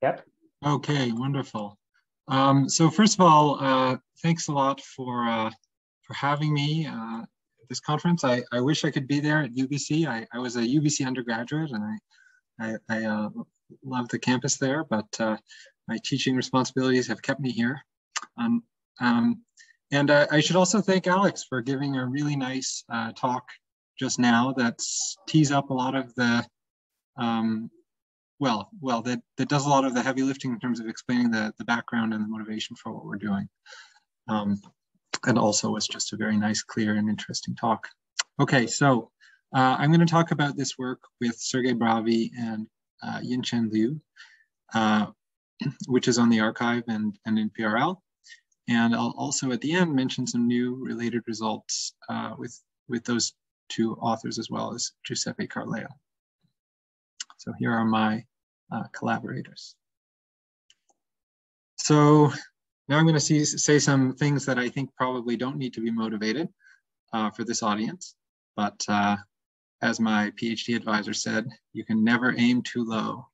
Yep. Okay, wonderful. So first of all, thanks a lot for having me at this conference. I wish I could be there at UBC. I was a UBC undergraduate, and I love the campus there, but my teaching responsibilities have kept me here. And I should also thank Alex for giving a really nice talk just now that tees up a lot of the that does a lot of the heavy lifting in terms of explaining the background and the motivation for what we're doing. And also was just a very nice, clear, and interesting talk. Okay, so I'm going to talk about this work with Sergey Bravi and Yinchen Liu, which is on the archive and in PRL. And I'll also at the end mention some new related results with those two authors as well as Giuseppe Carleo. So here are my collaborators. So now I'm going to say some things that I think probably don't need to be motivated for this audience. But as my PhD advisor said, you can never aim too low.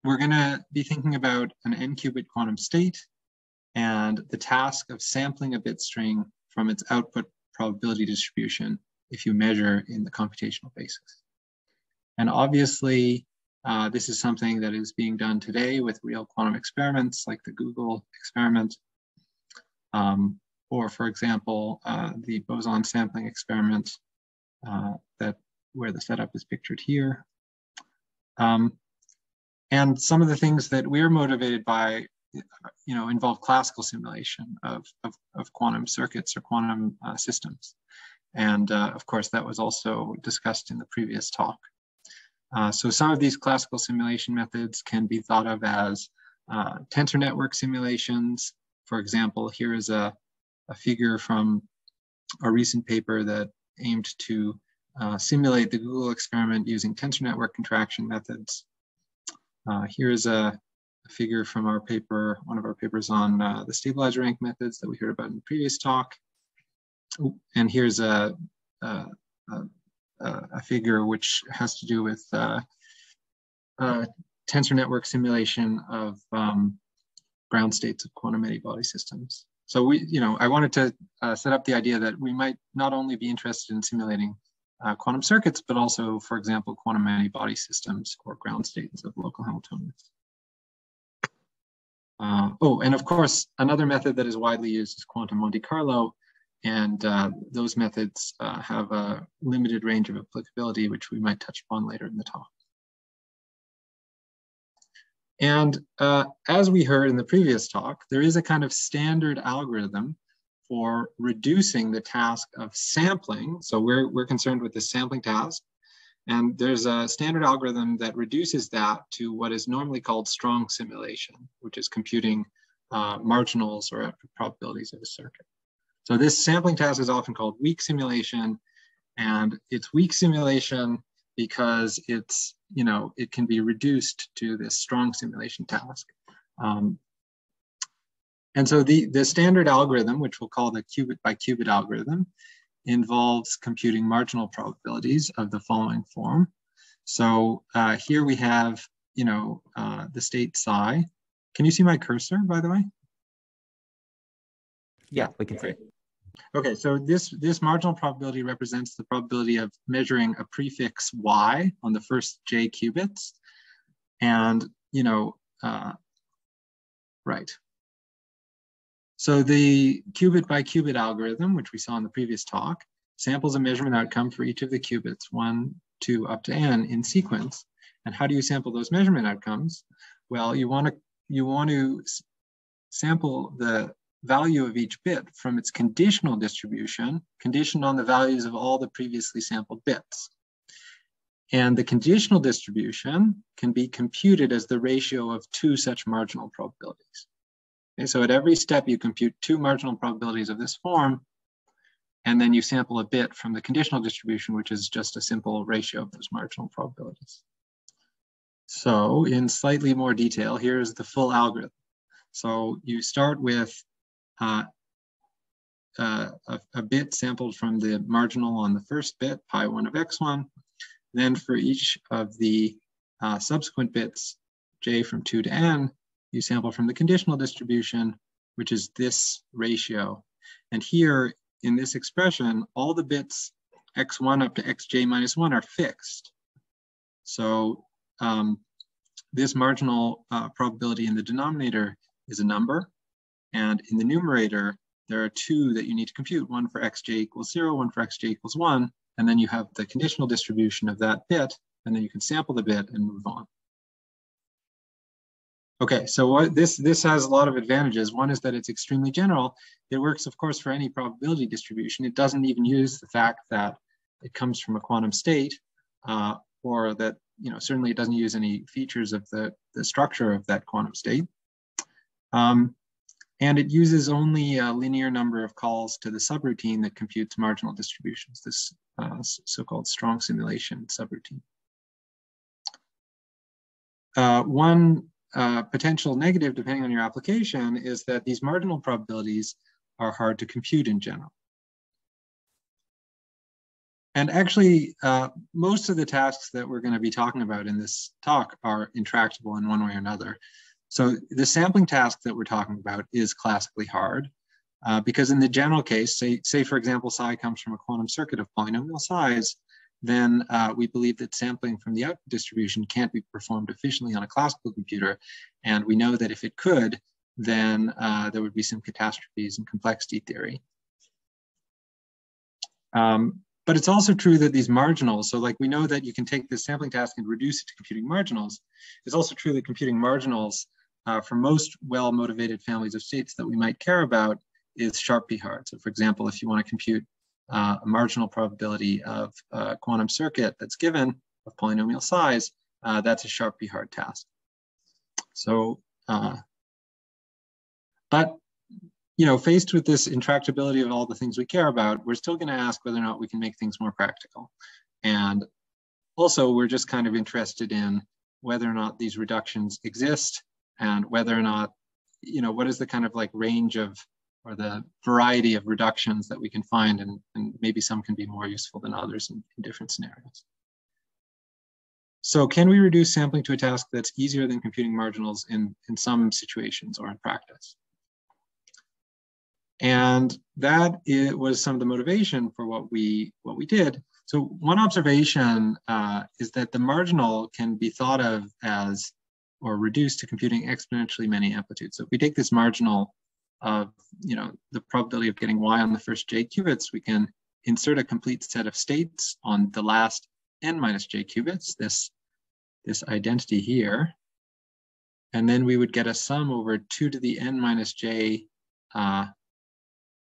We're going to be thinking about an n-qubit quantum state and the task of sampling a bit string from its output probability distribution if you measure in the computational basis. And obviously, this is something that is being done today with real quantum experiments like the Google experiment, or for example, the boson sampling experiment where the setup is pictured here. And some of the things that we're motivated by, involve classical simulation of quantum circuits or quantum systems. And of course, that was also discussed in the previous talk. So some of these classical simulation methods can be thought of as tensor network simulations. For example, here is a figure from a recent paper that aimed to simulate the Google experiment using tensor network contraction methods. Here is a figure from our paper, one of our papers on the stabilizer rank methods that we heard about in the previous talk. And here's a figure which has to do with tensor network simulation of ground states of quantum many-body systems. So I wanted to set up the idea that we might not only be interested in simulating quantum circuits, but also, for example, quantum many-body systems or ground states of local Hamiltonians. And of course, another method that is widely used is quantum Monte Carlo. And those methods have a limited range of applicability, which we might touch upon later in the talk. And as we heard in the previous talk, there is a kind of standard algorithm for reducing the task of sampling. So we're concerned with the sampling task. And there's a standard algorithm that reduces that to what is normally called strong simulation, which is computing marginals or probabilities of a circuit. So this sampling task is often called weak simulation, and it's weak simulation because it's, it can be reduced to this strong simulation task. And so the standard algorithm, which we'll call the qubit by qubit algorithm, involves computing marginal probabilities of the following form. So here we have, the state psi. Can you see my cursor, by the way? Yeah, we can see. Okay, so this marginal probability represents the probability of measuring a prefix y on the first j qubits. And, right. So the qubit by qubit algorithm, which we saw in the previous talk, samples a measurement outcome for each of the qubits, 1, 2, up to n in sequence. And how do you sample those measurement outcomes? Well, you want to sample the value of each bit from its conditional distribution, conditioned on the values of all the previously sampled bits. And the conditional distribution can be computed as the ratio of two such marginal probabilities. Okay, so at every step, you compute two marginal probabilities of this form, and then you sample a bit from the conditional distribution, which is just a simple ratio of those marginal probabilities. So in slightly more detail, here's the full algorithm. So you start with a bit sampled from the marginal on the first bit, pi1 of x1. Then for each of the subsequent bits, j from 2 to n, you sample from the conditional distribution, which is this ratio. And here in this expression, all the bits x1 up to xj minus 1 are fixed. So this marginal probability in the denominator is a number. And in the numerator, there are two that you need to compute, one for xj equals 0, one for xj equals 1. And then you have the conditional distribution of that bit, and then you can sample the bit and move on. Okay, so this has a lot of advantages. One is that it's extremely general. It works, of course, for any probability distribution. It doesn't even use the fact that it comes from a quantum state, or that, certainly it doesn't use any features of the structure of that quantum state. And it uses only a linear number of calls to the subroutine that computes marginal distributions, this so-called strong simulation subroutine. One potential negative, depending on your application, is that these marginal probabilities are hard to compute in general. And actually, most of the tasks that we're going to be talking about in this talk are intractable in one way or another. So the sampling task that we're talking about is classically hard, because in the general case, say for example, psi comes from a quantum circuit of polynomial size, then we believe that sampling from the output distribution can't be performed efficiently on a classical computer. And we know that if it could, then there would be some catastrophes in complexity theory. But it's also true that these marginals, so like we know that you can take this sampling task and reduce it to computing marginals. It's also true that computing marginals for most well-motivated families of states that we might care about is sharply hard. So for example, if you want to compute a marginal probability of a quantum circuit that's given of polynomial size, that's a sharply hard task. So, but faced with this intractability of all the things we care about, we're still going to ask whether or not we can make things more practical. And also, we're just kind of interested in whether or not these reductions exist, and whether or not, what is the kind of like range of, or the variety of reductions that we can find, and maybe some can be more useful than others in different scenarios. So can we reduce sampling to a task that's easier than computing marginals in some situations or in practice? And that was some of the motivation for what we did. So one observation is that the marginal can be thought of as, or reduced to computing exponentially many amplitudes. So if we take this marginal of, the probability of getting y on the first j qubits, we can insert a complete set of states on the last n minus j qubits, this identity here. And then we would get a sum over 2 to the n minus j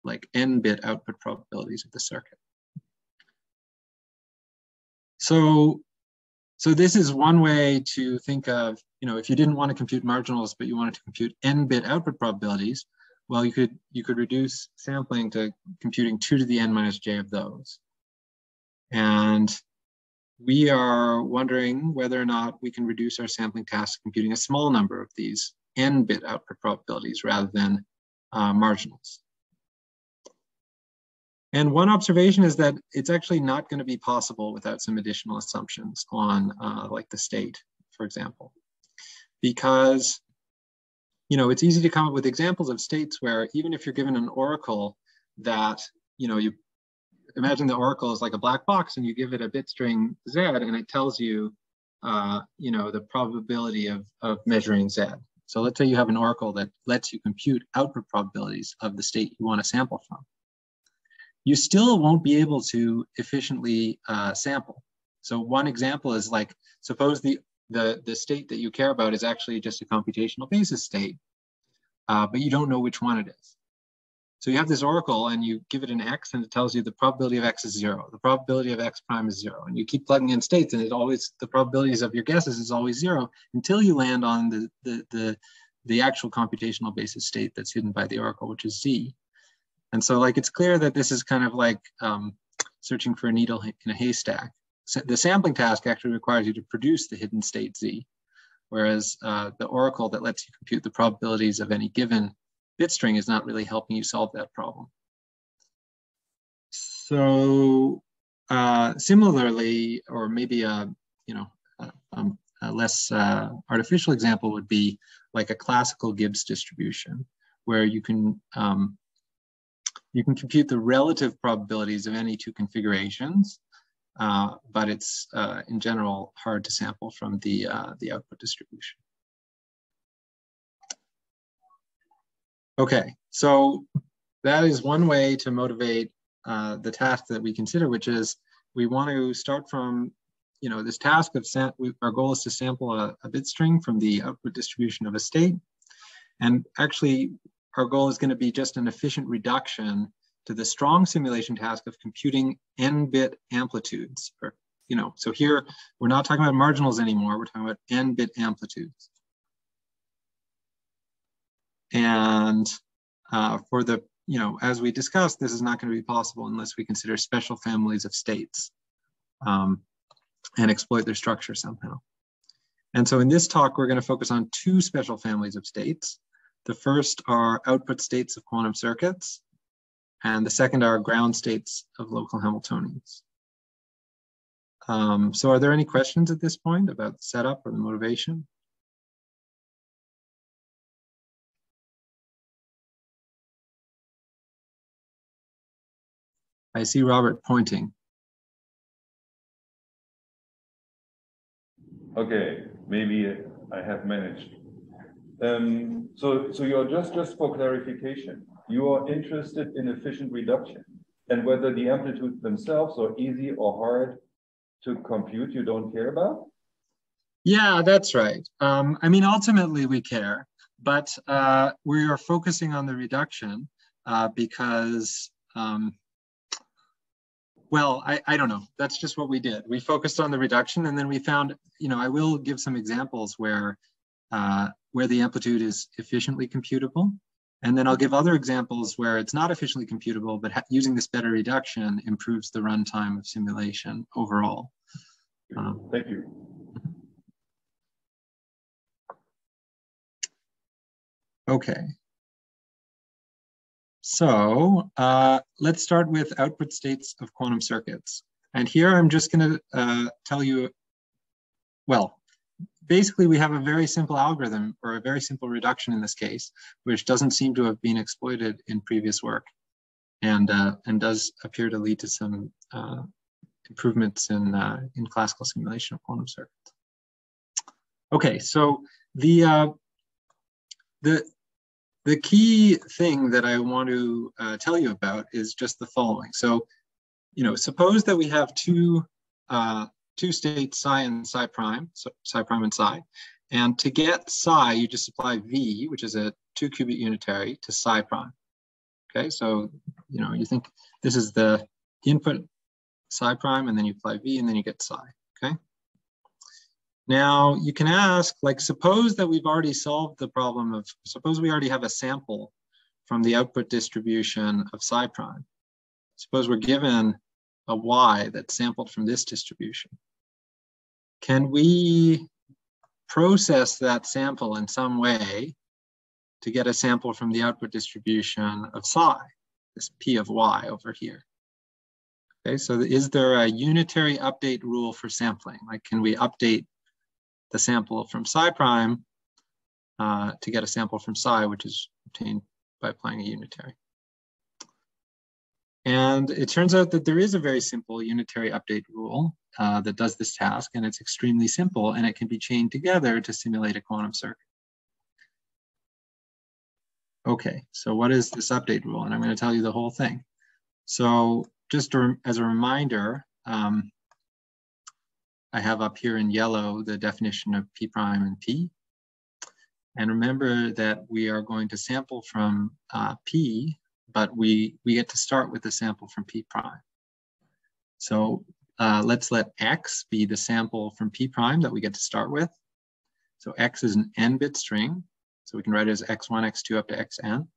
like n-bit output probabilities of the circuit. So this is one way to think of, if you didn't want to compute marginals, but you wanted to compute n-bit output probabilities, well, you could reduce sampling to computing 2 to the n minus j of those. And we are wondering whether or not we can reduce our sampling task to computing a small number of these n-bit output probabilities rather than marginals. And one observation is that it's actually not going to be possible without some additional assumptions on like the state, for example, because it's easy to come up with examples of states where even if you're given an oracle that, you imagine the oracle is like a black box and you give it a bit string Z and it tells you, the probability of measuring Z. So let's say you have an oracle that lets you compute output probabilities of the state you want to sample from. You still won't be able to efficiently sample. So one example is like, suppose the state that you care about is actually just a computational basis state, but you don't know which one it is. So you have this oracle and you give it an X and it tells you the probability of X is 0. The probability of X prime is 0. And you keep plugging in states and the probabilities of your guesses is always 0 until you land on the actual computational basis state that's hidden by the oracle, which is Z. And so like, it's clear that this is kind of like searching for a needle in a haystack. So the sampling task actually requires you to produce the hidden state Z, whereas the oracle that lets you compute the probabilities of any given bit string is not really helping you solve that problem. So similarly, or maybe a less artificial example would be like a classical Gibbs distribution, where you can compute the relative probabilities of any two configurations, but it's in general hard to sample from the output distribution. Okay, so that is one way to motivate the task that we consider, which is we want to start from, this task of our goal is to sample a bit string from the output distribution of a state. And actually, our goal is going to be just an efficient reduction to the strong simulation task of computing n-bit amplitudes. So here, we're not talking about marginals anymore, we're talking about n-bit amplitudes. And for the, as we discussed, this is not going to be possible unless we consider special families of states and exploit their structure somehow. And so in this talk, we're going to focus on two special families of states. The first are output states of quantum circuits, and the second are ground states of local Hamiltonians. So are there any questions at this point about the setup or the motivation? I see Robert pointing. Okay, maybe I have managed. So you're just for clarification, you are interested in efficient reduction, and whether the amplitudes themselves are easy or hard to compute, you don't care about? Yeah, that's right. I mean, ultimately we care, but we are focusing on the reduction because, well, I don't know. That's just what we did. We focused on the reduction, and then we found, I will give some examples where the amplitude is efficiently computable. And then I'll give other examples where it's not efficiently computable, but using this better reduction improves the runtime of simulation overall. Thank you. Okay. So let's start with output states of quantum circuits. And here I'm just going to tell you, well, basically we have a very simple algorithm, or a very simple reduction in this case, which doesn't seem to have been exploited in previous work, and does appear to lead to some improvements in classical simulation of quantum circuits. Okay, so the key thing that I want to tell you about is just the following. So, suppose that we have two states, psi and psi prime, so psi prime and psi. And to get psi, you just apply V, which is a 2-qubit unitary, to psi prime. Okay, so, you think this is the input psi prime, and then you apply V, and then you get psi, okay? Now, you can ask, like, suppose that we've already solved the problem of, suppose we already have a sample from the output distribution of psi prime. Suppose we're given a y that's sampled from this distribution. Can we process that sample in some way to get a sample from the output distribution of psi, this p of y over here? Okay, so is there a unitary update rule for sampling? Like, can we update the sample from psi prime to get a sample from psi, which is obtained by applying a unitary? And it turns out that there is a very simple unitary update rule that does this task, and it's extremely simple, and it can be chained together to simulate a quantum circuit. Okay, so what is this update rule? And I'm going to tell you the whole thing. So just as a reminder, I have up here in yellow the definition of P prime and P. And remember that we are going to sample from P, but we get to start with the sample from P prime. So let's let X be the sample from P prime that we get to start with. So X is an n-bit string. So we can write it as x1, x2 up to xn.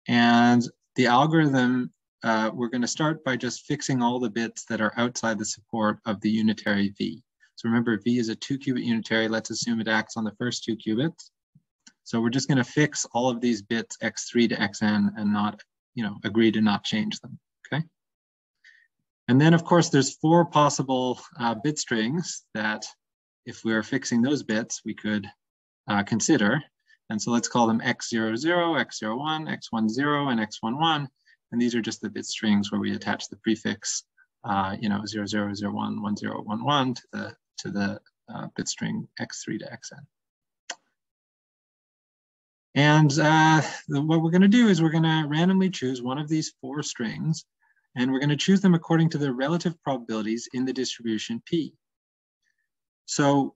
And the algorithm, we're going to start by just fixing all the bits that are outside the support of the unitary V. So remember, V is a 2-qubit unitary. Let's assume it acts on the first 2 qubits. So we're just going to fix all of these bits x3 to xn and not, agree to not change them, okay? And then, of course, there's 4 possible bit strings that if we're fixing those bits, we could consider. And so let's call them x00, x01, x10, and x11. And these are just the bit strings where we attach the prefix, 0001, 1011 to the bit string x3 to xn. And what we're going to do is we're going to randomly choose one of these 4 strings, and we're going to choose them according to their relative probabilities in the distribution P. So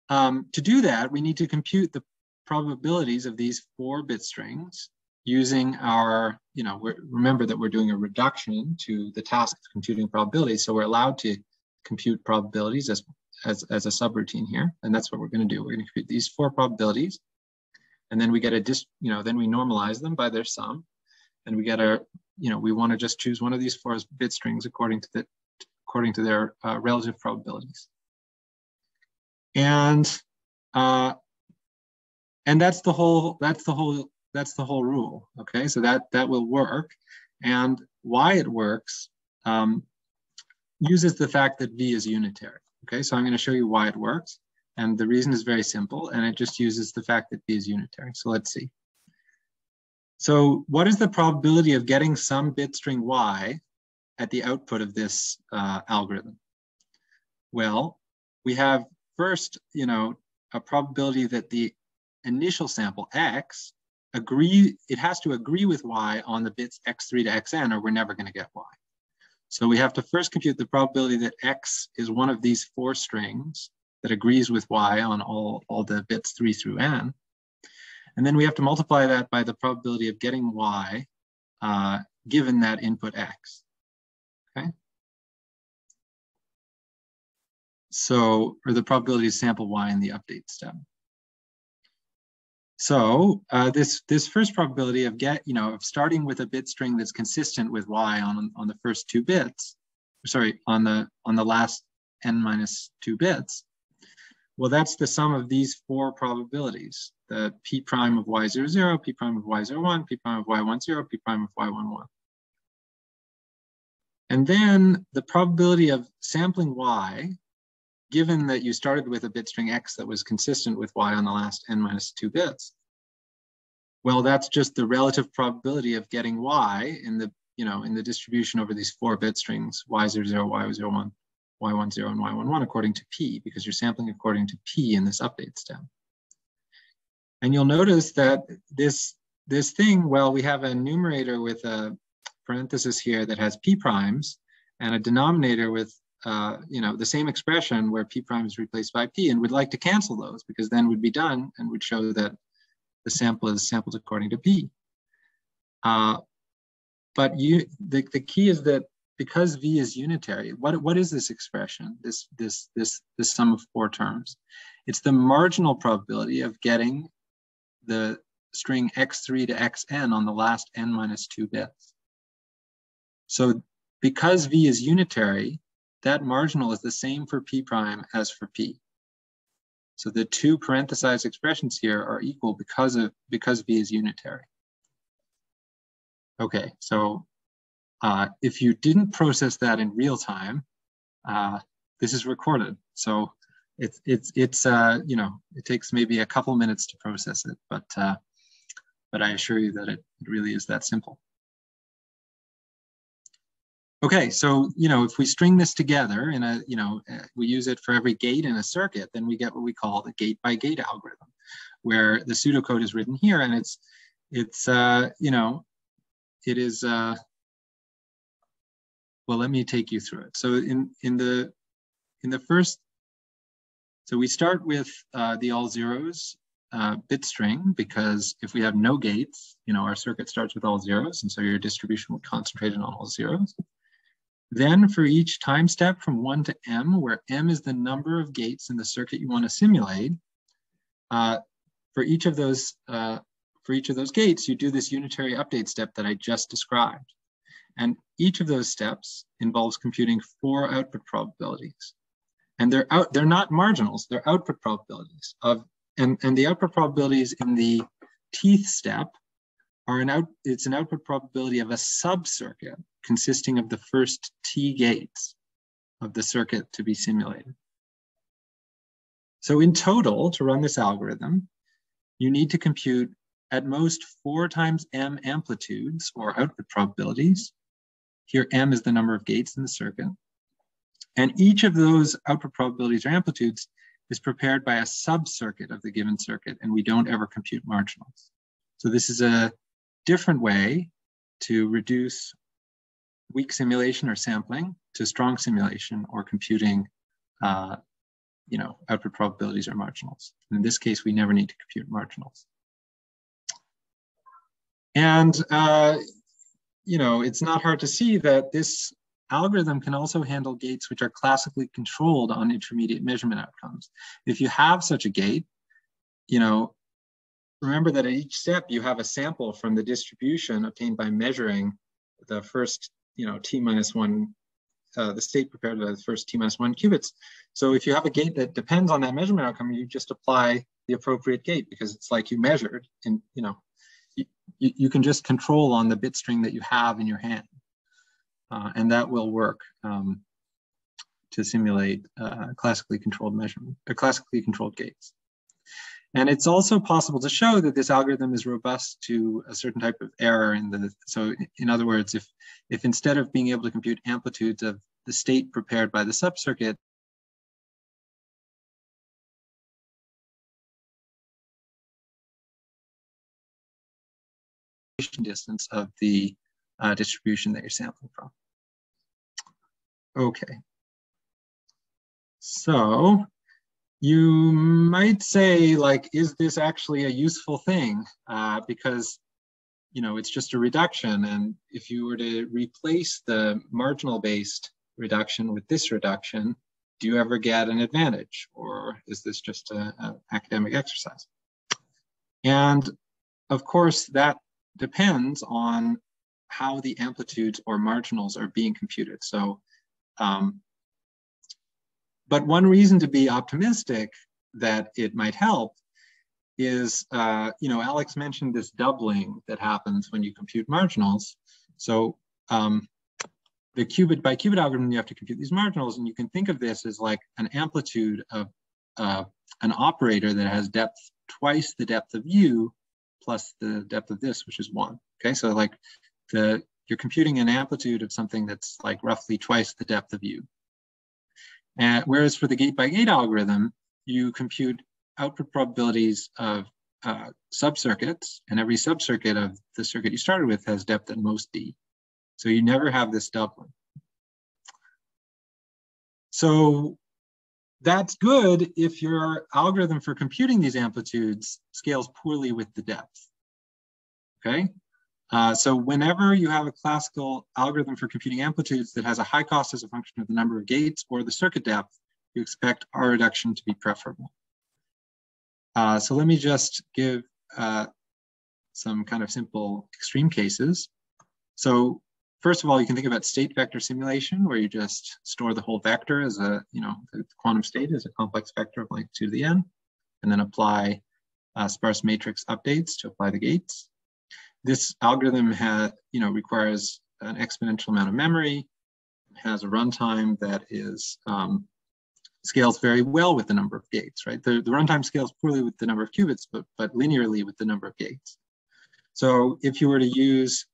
to do that, we need to compute the probabilities of these 4 bit strings using our, remember that we're doing a reduction to the task of computing probabilities. So we're allowed to compute probabilities as a subroutine here. And that's what we're going to do. We're going to compute these 4 probabilities. And then we get then we normalize them by their sum. And we get we want to just choose one of these 4 bit strings according to their relative probabilities. And that's the whole rule. Okay, so that will work. And why it works uses the fact that V is unitary. Okay, so I'm going to show you why it works. And the reason is very simple, and it just uses the fact that V is unitary. So let's see. So what is the probability of getting some bit string Y at the output of this algorithm? Well, we have first, a probability that the initial sample X it has to agree with Y on the bits X3 to Xn, or we're never going to get Y. So we have to first compute the probability that X is one of these 4 strings that agrees with Y on all the bits 3 through N. And then we have to multiply that by the probability of getting Y given that input X, okay? So, or the probability to sample Y in the update step. So this first probability of of starting with a bit string that's consistent with Y on the first 2 bits, sorry, on the last n-2 bits, well, that's the sum of these 4 probabilities: the p prime of y00, p prime of y01, p prime of y10, p prime of y11. And then the probability of sampling Y, given that you started with a bit string X that was consistent with Y on the last n-2 bits, well, that's just the relative probability of getting Y in the distribution over these 4 bit strings, y00, y01, y10, and y11 according to P, because you're sampling according to P in this update step. And you'll notice that this thing, well, we have a numerator with a parenthesis here that has P primes, and a denominator with the same expression where P prime is replaced by P, and we'd like to cancel those, because then we'd be done and would show that the sample is sampled according to P. But the key is that because V is unitary, what is this expression, this sum of 4 terms? It's the marginal probability of getting the string x3 to xn on the last n-2 bits. So because V is unitary, that marginal is the same for P prime as for P. So the 2 parenthesized expressions here are equal because V is unitary. Okay, so if you didn't process that in real time, this is recorded. So it takes maybe a couple minutes to process it, but I assure you that it really is that simple. Okay, so if we string this together in a we use it for every gate in a circuit, then we get what we call the gate-by-gate algorithm, where the pseudocode is written here, and well, let me take you through it. So in the first, so we start with the all zeros bit string, because if we have no gates, our circuit starts with all zeros, and so your distribution will concentrate on all zeros. Then for each time step from 1 to m, where m is the number of gates in the circuit you want to simulate, for each of those gates, you do this unitary update step that I just described. And each of those steps involves computing 4 output probabilities. And they're not marginals, they're output probabilities and the output probabilities in the teeth step are it's an output probability of a subcircuit consisting of the first t gates of the circuit to be simulated. So in total, to run this algorithm, you need to compute at most 4 times m amplitudes or output probabilities. Here, m is the number of gates in the circuit. And each of those output probabilities or amplitudes is prepared by a subcircuit of the given circuit, and we don't ever compute marginals. So this is a different way to reduce weak simulation or sampling to strong simulation or computing output probabilities or marginals. In this case, we never need to compute marginals. And it's not hard to see that this algorithm can also handle gates which are classically controlled on intermediate measurement outcomes. If you have such a gate, remember that at each step you have a sample from the distribution obtained by measuring the first, t-1, the state prepared by the first t-1 qubits. So if you have a gate that depends on that measurement outcome, you just apply the appropriate gate because it's like you measured, and you can just control on the bit string that you have in your hand. And that will work to simulate classically controlled measurement, or classically controlled gates. And it's also possible to show that this algorithm is robust to a certain type of error so in other words, if instead of being able to compute amplitudes of the state prepared by the subcircuit, distance of the distribution that you're sampling from. Okay. So you might say, is this actually a useful thing? Because, it's just a reduction. And if you were to replace the marginal-based reduction with this reduction, do you ever get an advantage? Or is this just an academic exercise? And of course, that depends on how the amplitudes or marginals are being computed. So, but one reason to be optimistic that it might help is, Alex mentioned this doubling that happens when you compute marginals. So the qubit by qubit algorithm, you have to compute these marginals, and you can think of this as like an amplitude of an operator that has depth twice the depth of u plus the depth of this, which is 1. Okay, so you're computing an amplitude of something that's like roughly twice the depth of u. And whereas for the gate-by-gate algorithm, you compute output probabilities of subcircuits, and every subcircuit of the circuit you started with has depth at most d. So you never have this doubling. So that's good if your algorithm for computing these amplitudes scales poorly with the depth. Okay? So whenever you have a classical algorithm for computing amplitudes that has a high cost as a function of the number of gates or the circuit depth, you expect R reduction to be preferable. So let me just give some kind of simple extreme cases. So first of all, you can think about state vector simulation, where you just store the whole vector as the quantum state as a complex vector of length 2 to the n, and then apply sparse matrix updates to apply the gates. This algorithm requires an exponential amount of memory, has a runtime that is scales very well with the number of gates, right? The runtime scales poorly with the number of qubits, but linearly with the number of gates. So if you were to use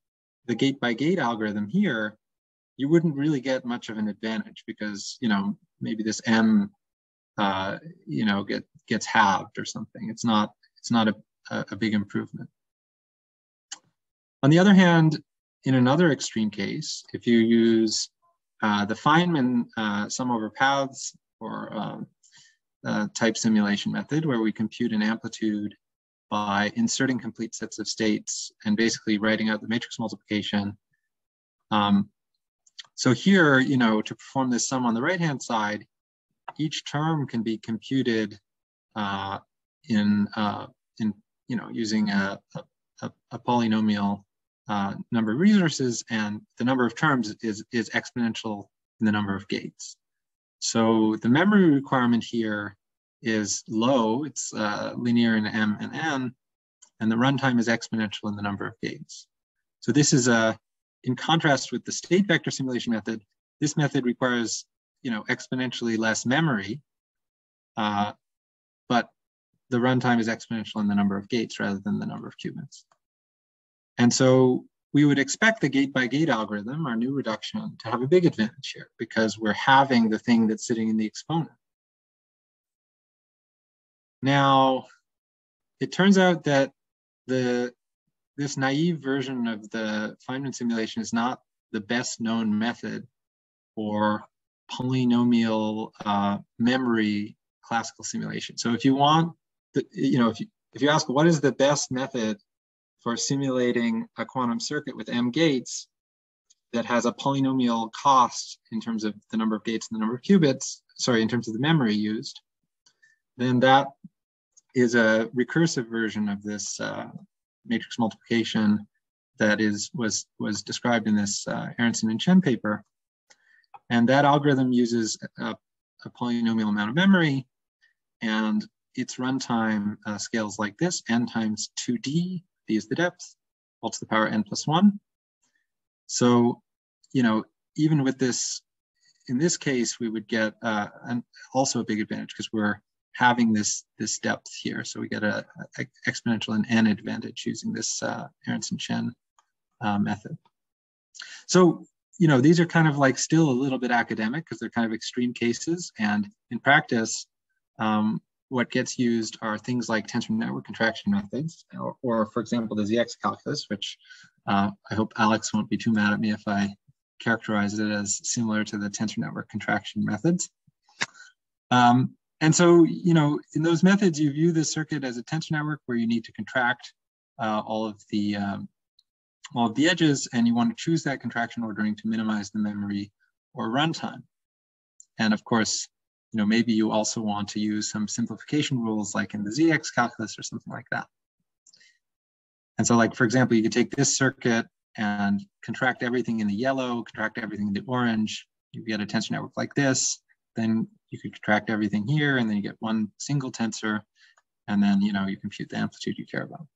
the gate-by-gate algorithm here, you wouldn't really get much of an advantage because, maybe this m, gets halved or something. It's not a big improvement. On the other hand, in another extreme case, if you use the Feynman sum over paths or type simulation method, where we compute an amplitude by inserting complete sets of states and basically writing out the matrix multiplication. So here, to perform this sum on the right-hand side, each term can be computed using a polynomial number of resources, and the number of terms is exponential in the number of gates. So the memory requirement here is low, it's linear in m and n, and the runtime is exponential in the number of gates. So this is in contrast with the state vector simulation method, this method requires exponentially less memory, but the runtime is exponential in the number of gates rather than the number of qubits. And so we would expect the gate-by-gate algorithm, our new reduction, to have a big advantage here because we're having the thing that's sitting in the exponent. Now, it turns out that this naive version of the Feynman simulation is not the best known method for polynomial memory classical simulation. So if you want, if you ask what is the best method for simulating a quantum circuit with m gates that has a polynomial cost in terms of the number of gates and the number of qubits, sorry, in terms of the memory used, then that is a recursive version of this matrix multiplication that was described in this Aronson and Chen paper. And that algorithm uses a polynomial amount of memory, and its runtime scales like this: n times 2d, d is the depth, all to the power n plus 1. So, even with this, in this case, we would get also a big advantage because we're having this depth here. So we get a exponential and n advantage using this Aronson-Chen method. So, these are kind of like still a little bit academic because they're kind of extreme cases. And in practice, what gets used are things like tensor network contraction methods, or for example, the ZX calculus, which I hope Alex won't be too mad at me if I characterize it as similar to the tensor network contraction methods. And so, in those methods, you view the circuit as a tensor network where you need to contract all of the edges, and you want to choose that contraction ordering to minimize the memory or runtime. And of course, maybe you also want to use some simplification rules like in the ZX calculus or something like that. And so, like, for example, you could take this circuit and contract everything in the yellow, contract everything in the orange. You get a tensor network like this. Then you could contract everything here, and then you get one single tensor, and then you compute the amplitude you care about.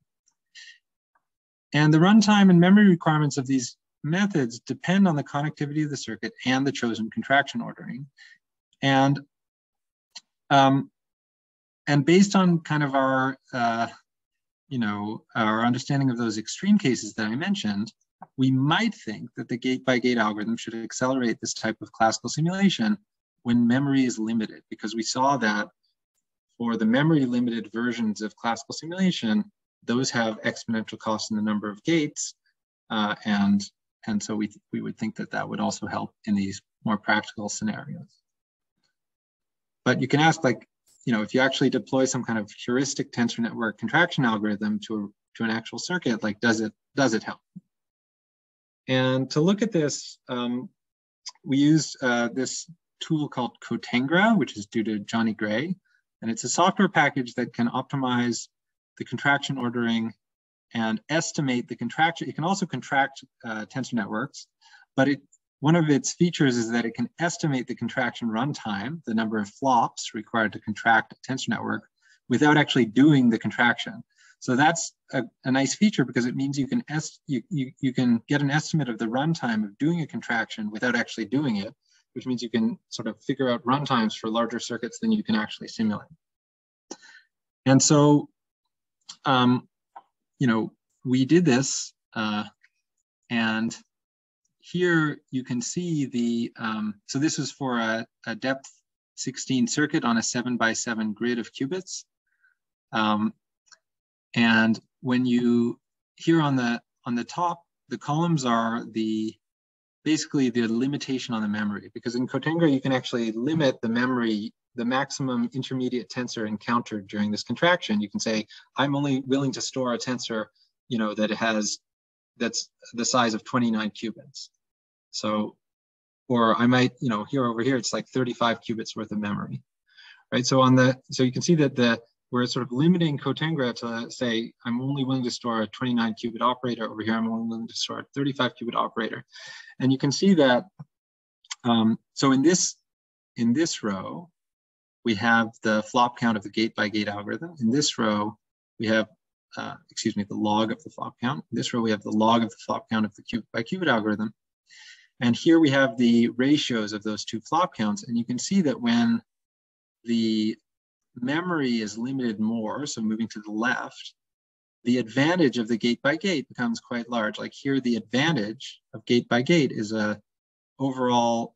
And the runtime and memory requirements of these methods depend on the connectivity of the circuit and the chosen contraction ordering. And based on kind of our our understanding of those extreme cases that I mentioned, we might think that the gate-by-gate algorithm should accelerate this type of classical simulation when memory is limited, because we saw that for the memory limited versions of classical simulation, those have exponential costs in the number of gates. And so we would think that that would also help in these more practical scenarios. But you can ask, like, if you actually deploy some kind of heuristic tensor network contraction algorithm to an actual circuit, like, does it help? And to look at this, we used this tool called Cotengra, which is due to Johnny Gray. And it's a software package that can optimize the contraction ordering and estimate the contraction. It can also contract tensor networks, but one of its features is that it can estimate the contraction runtime, the number of flops required to contract a tensor network, without actually doing the contraction. So that's a nice feature because it means you can get an estimate of the runtime of doing a contraction without actually doing it, which means you can sort of figure out runtimes for larger circuits than you can actually simulate. And so, we did this, and here you can see the, so this was for a depth 16 circuit on a 7x7 grid of qubits. And when you, here on the top, the columns are basically the limitation on the memory, because in Cotengra, you can actually limit the memory, the maximum intermediate tensor encountered during this contraction. You can say, I'm only willing to store a tensor, that's the size of 29 qubits. So, or I might, over here, it's like 35 qubits worth of memory, right? So so you can see that we're sort of limiting Cotengra to say, I'm only willing to store a 29 qubit operator. Over here, I'm only willing to store a 35 qubit operator. And you can see that, so in this row, we have the flop count of the gate-by-gate algorithm. In this row, we have, the log of the flop count. In this row, we have the log of the flop count of the qubit-by-qubit algorithm. And here we have the ratios of those two flop counts. And you can see that when the memory is limited more, so moving to the left, the advantage of the gate by gate becomes quite large. Like here, the advantage of gate by gate is a overall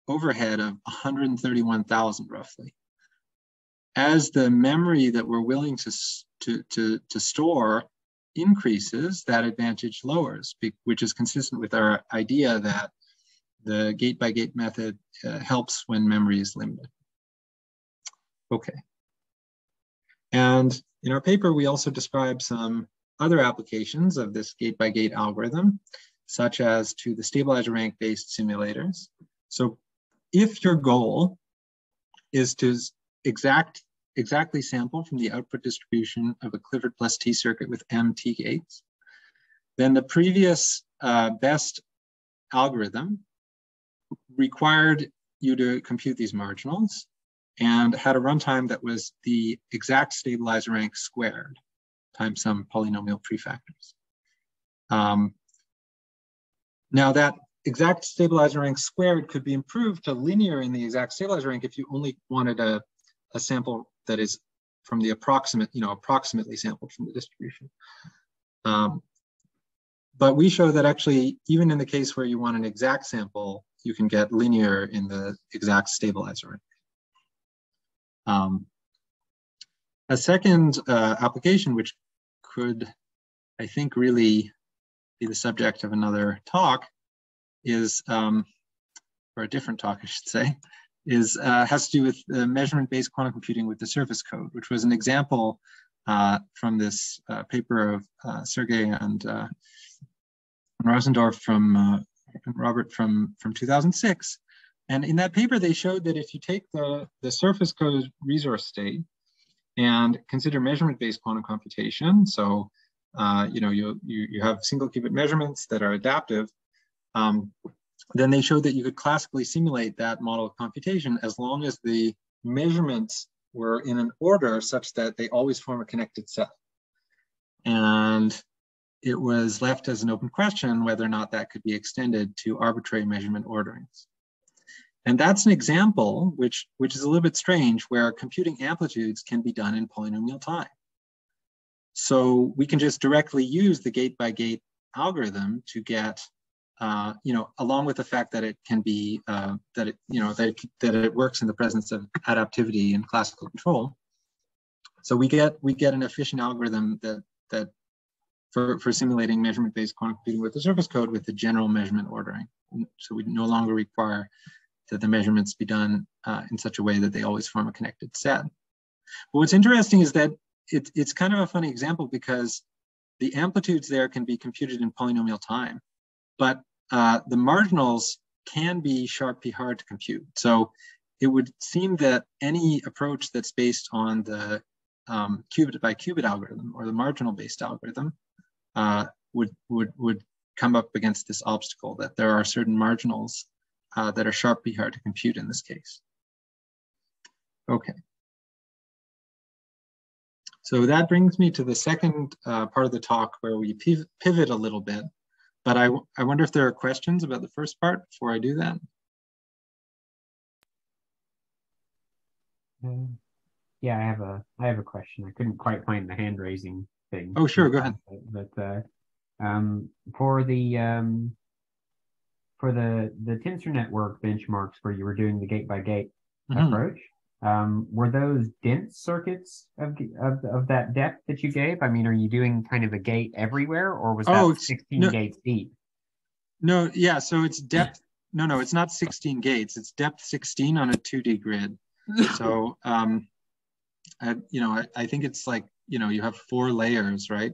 overhead of 131,000 roughly. As the memory that we're willing to store increases, that advantage lowers, which is consistent with our idea that the gate by gate method helps when memory is limited. Okay. And in our paper, we also describe some other applications of this gate by gate algorithm, such as to the stabilizer rank based simulators. So if your goal is to exactly sample from the output distribution of a Clifford plus T circuit with m T gates, then the previous best algorithm required you to compute these marginals and had a runtime that was the exact stabilizer rank squared times some polynomial prefactors. Now that exact stabilizer rank squared could be improved to linear in the exact stabilizer rank if you only wanted a sample that is from the approximately sampled from the distribution. But we show that actually, even in the case where you want an exact sample, you can get linear in the exact stabilizer rank. A second application, which could, I think, really be the subject of another talk, is, or a different talk, I should say, is has to do with measurement-based quantum computing with the surface code, which was an example from this paper of Sergey and Rosendorf and Robert from 2006. And in that paper, they showed that if you take the surface code resource state and consider measurement-based quantum computation, so you have single qubit measurements that are adaptive, then they showed that you could classically simulate that model of computation as long as the measurements were in an order such that they always form a connected set. And it was left as an open question whether or not that could be extended to arbitrary measurement orderings. And that's an example which is a little bit strange, where computing amplitudes can be done in polynomial time. So we can just directly use the gate by gate algorithm to get, along with the fact that it can be that it works in the presence of adaptivity and classical control. So we get an efficient algorithm that for simulating measurement-based quantum computing with the surface code with the general measurement ordering. So we no longer require that the measurements be done in such a way that they always form a connected set. But what's interesting is that it's kind of a funny example, because the amplitudes there can be computed in polynomial time, but the marginals can be sharply hard to compute. So it would seem that any approach that's based on the qubit by qubit algorithm or the marginal based algorithm would come up against this obstacle, that there are certain marginals that are sharply hard to compute in this case. Okay. So that brings me to the second part of the talk, where we pivot a little bit. But I wonder if there are questions about the first part before I do that. Yeah, I have a question. I couldn't quite find the hand raising thing. Oh, sure, go ahead. But for the tensor network benchmarks where you were doing the gate by gate approach, were those dense circuits of that depth that you gave? I mean, are you doing kind of a gate everywhere, or was that 16 gates deep? No, yeah, so it's depth. No, it's not 16 gates. It's depth 16 on a 2D grid. So, I think it's like, you have 4 layers, right?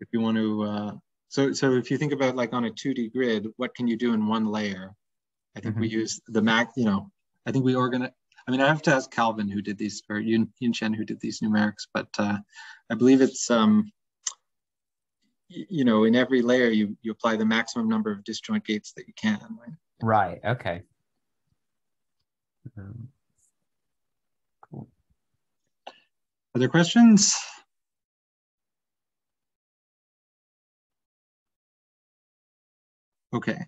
If you want to, so if you think about like on a 2D grid, what can you do in one layer? I think we use the I think we organize. I mean, I have to ask Calvin who did these, or Yun Chen who did these numerics, but I believe it's, in every layer you apply the maximum number of disjoint gates that you can. Right. Okay. Cool. Other questions? Okay.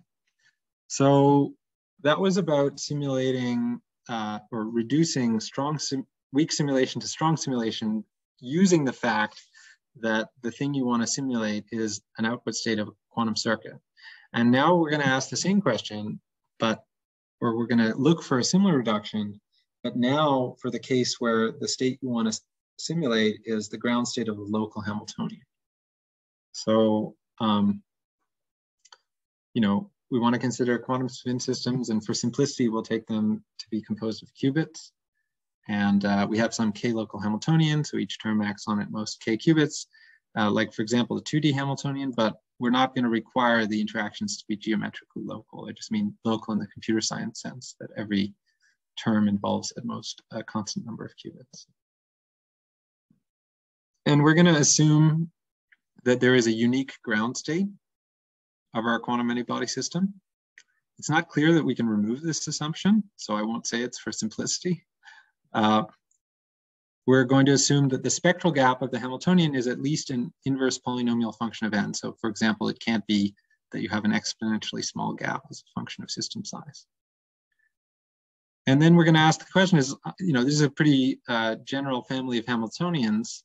So that was about simulating or reducing weak simulation to strong simulation using the fact that the thing you want to simulate is an output state of a quantum circuit. And now we're going to ask the same question, or we're going to look for a similar reduction, but now for the case where the state you want to simulate is the ground state of a local Hamiltonian. So, you know, we want to consider quantum spin systems, and for simplicity, we'll take them to be composed of qubits. And we have some k local Hamiltonian, so each term acts on at most k qubits, like for example, the 2D Hamiltonian, but we're not going to require the interactions to be geometrically local. I just mean local in the computer science sense, that every term involves at most a constant number of qubits. And we're going to assume that there is a unique ground state of our quantum many-body system. It's not clear that we can remove this assumption, so I won't say it's for simplicity. We're going to assume that the spectral gap of the Hamiltonian is at least an inverse polynomial function of n. So for example, it can't be that you have an exponentially small gap as a function of system size. And then we're going to ask the question is, you know, this is a pretty general family of Hamiltonians.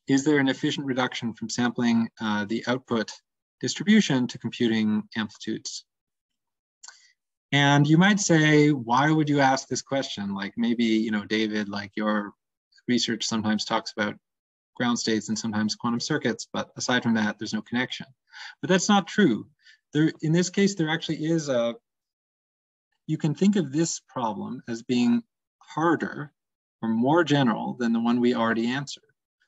Is there an efficient reduction from sampling the output distribution to computing amplitudes? And you might say, why would you ask this question? Like maybe, you know, David, like your research sometimes talks about ground states and sometimes quantum circuits, but aside from that, there's no connection. But that's not true. In this case, there actually is you can think of this problem as being harder or more general than the one we already answered.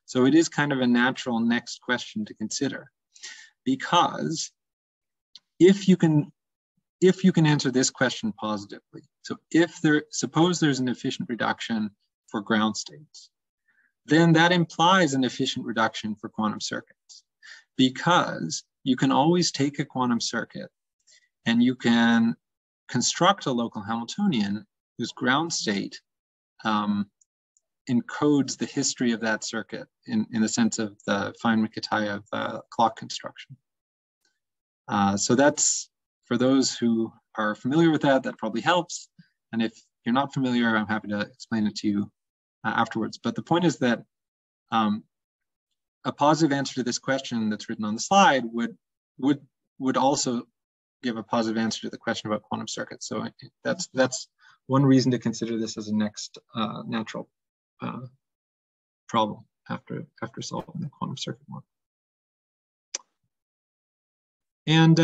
So it is kind of a natural next question to consider, because if you can answer this question positively, so suppose there's an efficient reduction for ground states, then that implies an efficient reduction for quantum circuits, because you can always take a quantum circuit and you can construct a local Hamiltonian whose ground state encodes the history of that circuit in the sense of the Feynman-Kitaev clock construction. So that's, for those who are familiar with that, that probably helps. And if you're not familiar, I'm happy to explain it to you afterwards. But the point is that a positive answer to this question that's written on the slide would also give a positive answer to the question about quantum circuits. So that's one reason to consider this as a next natural problem after solving the quantum circuit one. And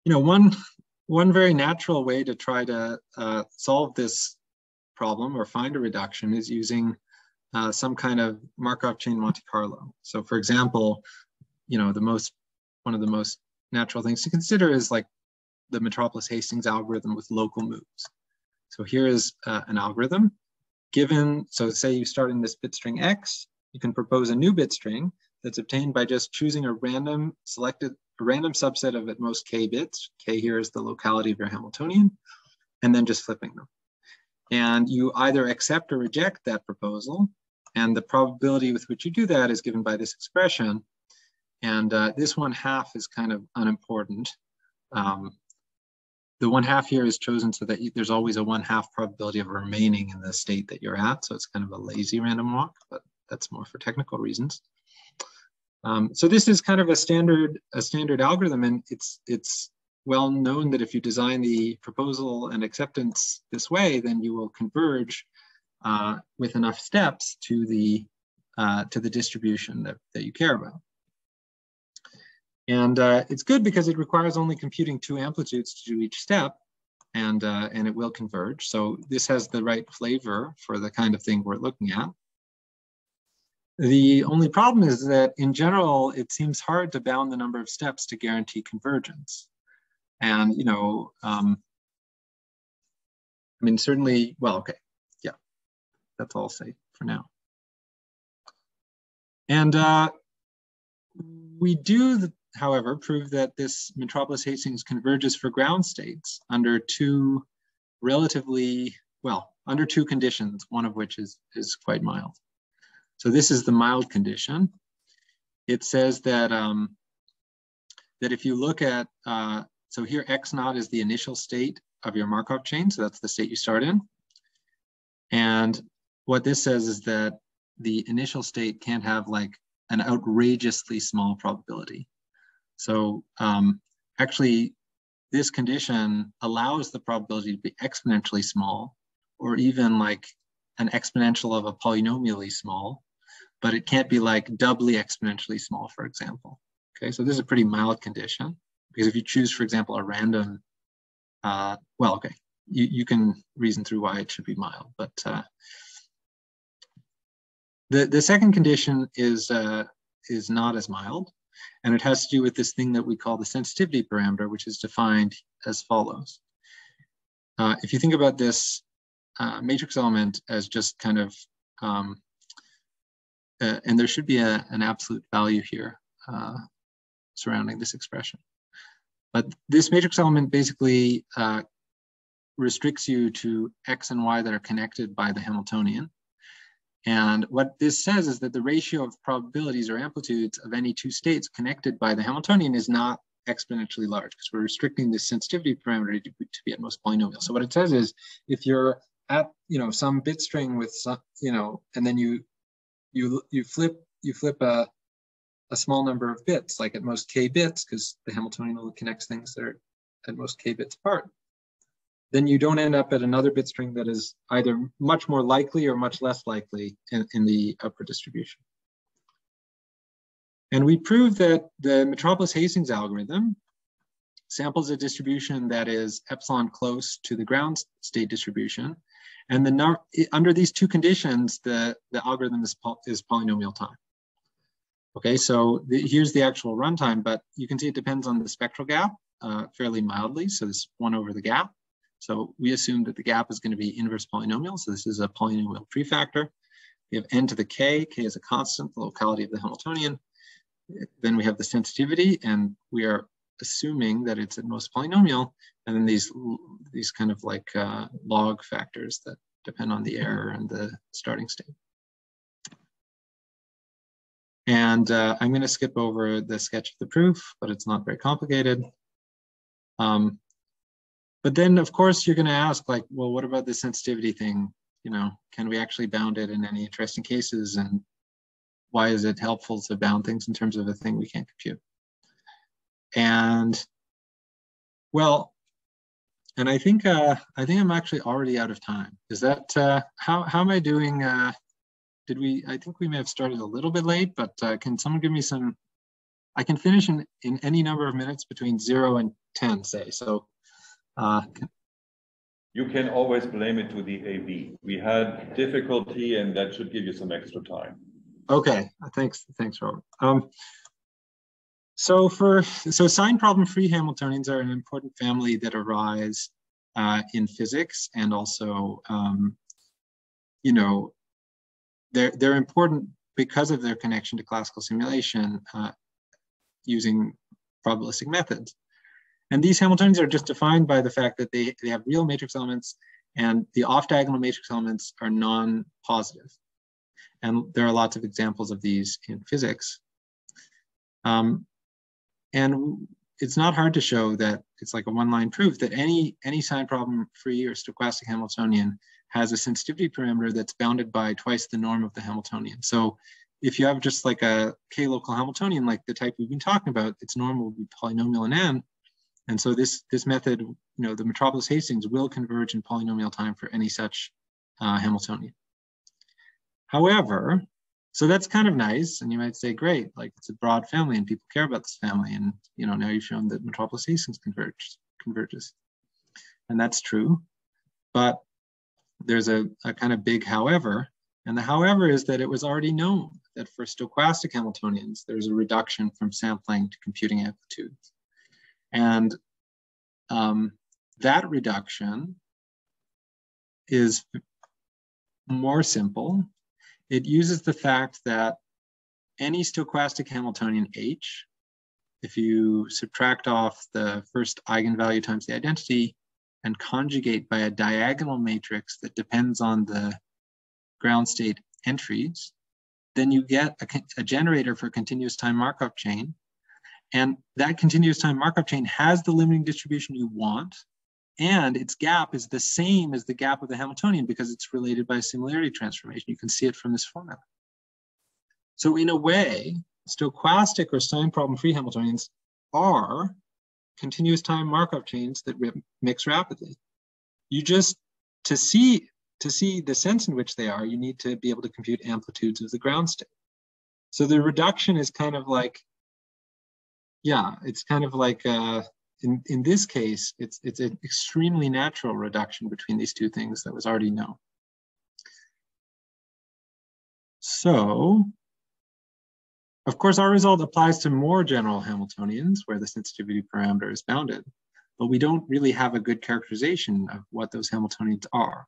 you know, one very natural way to try to solve this problem or find a reduction is using some kind of Markov chain Monte Carlo. So for example, you know, one of the most natural things to consider is like the Metropolis-Hastings algorithm with local moves. So here is an algorithm given, so say you start in this bit string X, you can propose a new bit string that's obtained by just choosing a random subset of at most k bits. K here is the locality of your Hamiltonian, and then just flipping them. And you either accept or reject that proposal, and the probability with which you do that is given by this expression. And this 1/2 is kind of unimportant. The 1/2 here is chosen so that there's always a 1/2 probability of remaining in the state that you're at. So it's kind of a lazy random walk, but that's more for technical reasons. So this is kind of a standard algorithm, and it's well known that if you design the proposal and acceptance this way, then you will converge with enough steps to the distribution that you care about. And it's good because it requires only computing 2 amplitudes to do each step, and it will converge. So this has the right flavor for the kind of thing we're looking at. The only problem is that in general, it seems hard to bound the number of steps to guarantee convergence. And, you know, I mean, certainly, well, okay, yeah, that's all I'll say for now. And we do, however, prove that this Metropolis-Hastings converges for ground states under two conditions, one of which is quite mild. So this is the mild condition. It says that that if you look at, so here X naught is the initial state of your Markov chain. So that's the state you start in. And what this says is that the initial state can't have like an outrageously small probability. So actually, this condition allows the probability to be exponentially small, or even like an exponential of a polynomially small, but it can't be like doubly exponentially small, for example. Okay, so this is a pretty mild condition, because if you choose, for example, a random, well, okay, you can reason through why it should be mild, but the second condition is not as mild, and it has to do with this thing that we call the sensitivity parameter, which is defined as follows. If you think about this matrix element as just kind of, and there should be an absolute value here surrounding this expression. But this matrix element basically restricts you to X and Y that are connected by the Hamiltonian. And what this says is that the ratio of probabilities or amplitudes of any two states connected by the Hamiltonian is not exponentially large, because we're restricting the sensitivity parameter to be at most polynomial. So what it says is, if you're at some bit string with some, and then you flip a small number of bits, like at most k bits, because the Hamiltonian connects things that are at most k bits apart, then you don't end up at another bit string that is either much more likely or much less likely in the upward distribution. And we proved that the Metropolis-Hastings algorithm samples a distribution that is epsilon close to the ground state distribution. And under these two conditions, the algorithm is polynomial time. Okay, so here's the actual runtime, but you can see it depends on the spectral gap fairly mildly. So this is 1 over the gap. So we assume that the gap is going to be inverse polynomial. So this is a polynomial prefactor. We have n to the k is a constant, the locality of the Hamiltonian. Then we have the sensitivity, and we are assuming that it's at most polynomial. And then these kind of like log factors that depend on the error and the starting state. And I'm going to skip over the sketch of the proof, but it's not very complicated. But then, of course, you're going to ask, like, well, what about the sensitivity thing? Can we actually bound it in any interesting cases? And why is it helpful to bound things in terms of a thing we can't compute? And well, and I think I'm actually already out of time. Is that how am I doing? I think we may have started a little bit late, but can someone give me some? I can finish in any number of minutes between 0 and 10, say. So. You can always blame it to the AB. We had difficulty, and that should give you some extra time. Okay, thanks, Robert. So sign problem-free Hamiltonians are an important family that arise in physics, and also, they're important because of their connection to classical simulation using probabilistic methods. And these Hamiltonians are just defined by the fact that they have real matrix elements, and the off-diagonal matrix elements are non-positive. And there are lots of examples of these in physics. And it's not hard to show that it's like a one-line proof that any sign problem-free or stochastic Hamiltonian has a sensitivity parameter that's bounded by twice the norm of the Hamiltonian. So if you have just like a k-local Hamiltonian, like the type we've been talking about, its norm will be polynomial in n. And so this method, the Metropolis-Hastings will converge in polynomial time for any such Hamiltonian. However, so that's kind of nice, and you might say, great, like it's a broad family and people care about this family, and now you've shown that Metropolis-Hastings converges, and that's true. But there's a kind of big however, and the however is that it was already known that for stochastic Hamiltonians, there's a reduction from sampling to computing amplitudes. And that reduction is more simple. It uses the fact that any stochastic Hamiltonian H, if you subtract off the first eigenvalue times the identity and conjugate by a diagonal matrix that depends on the ground state entries, then you get a generator for continuous time Markov chain. And that continuous time Markov chain has the limiting distribution you want, and its gap is the same as the gap of the Hamiltonian because it's related by a similarity transformation. You can see it from this formula. So in a way, stochastic or sign problem-free Hamiltonians are continuous time Markov chains that mix rapidly. You just, to see the sense in which they are, you need to be able to compute amplitudes of the ground state. So the reduction is kind of like, yeah, it's kind of like, in this case, it's an extremely natural reduction between these two things that was already known. So, of course, our result applies to more general Hamiltonians where the sensitivity parameter is bounded, but we don't really have a good characterization of what those Hamiltonians are.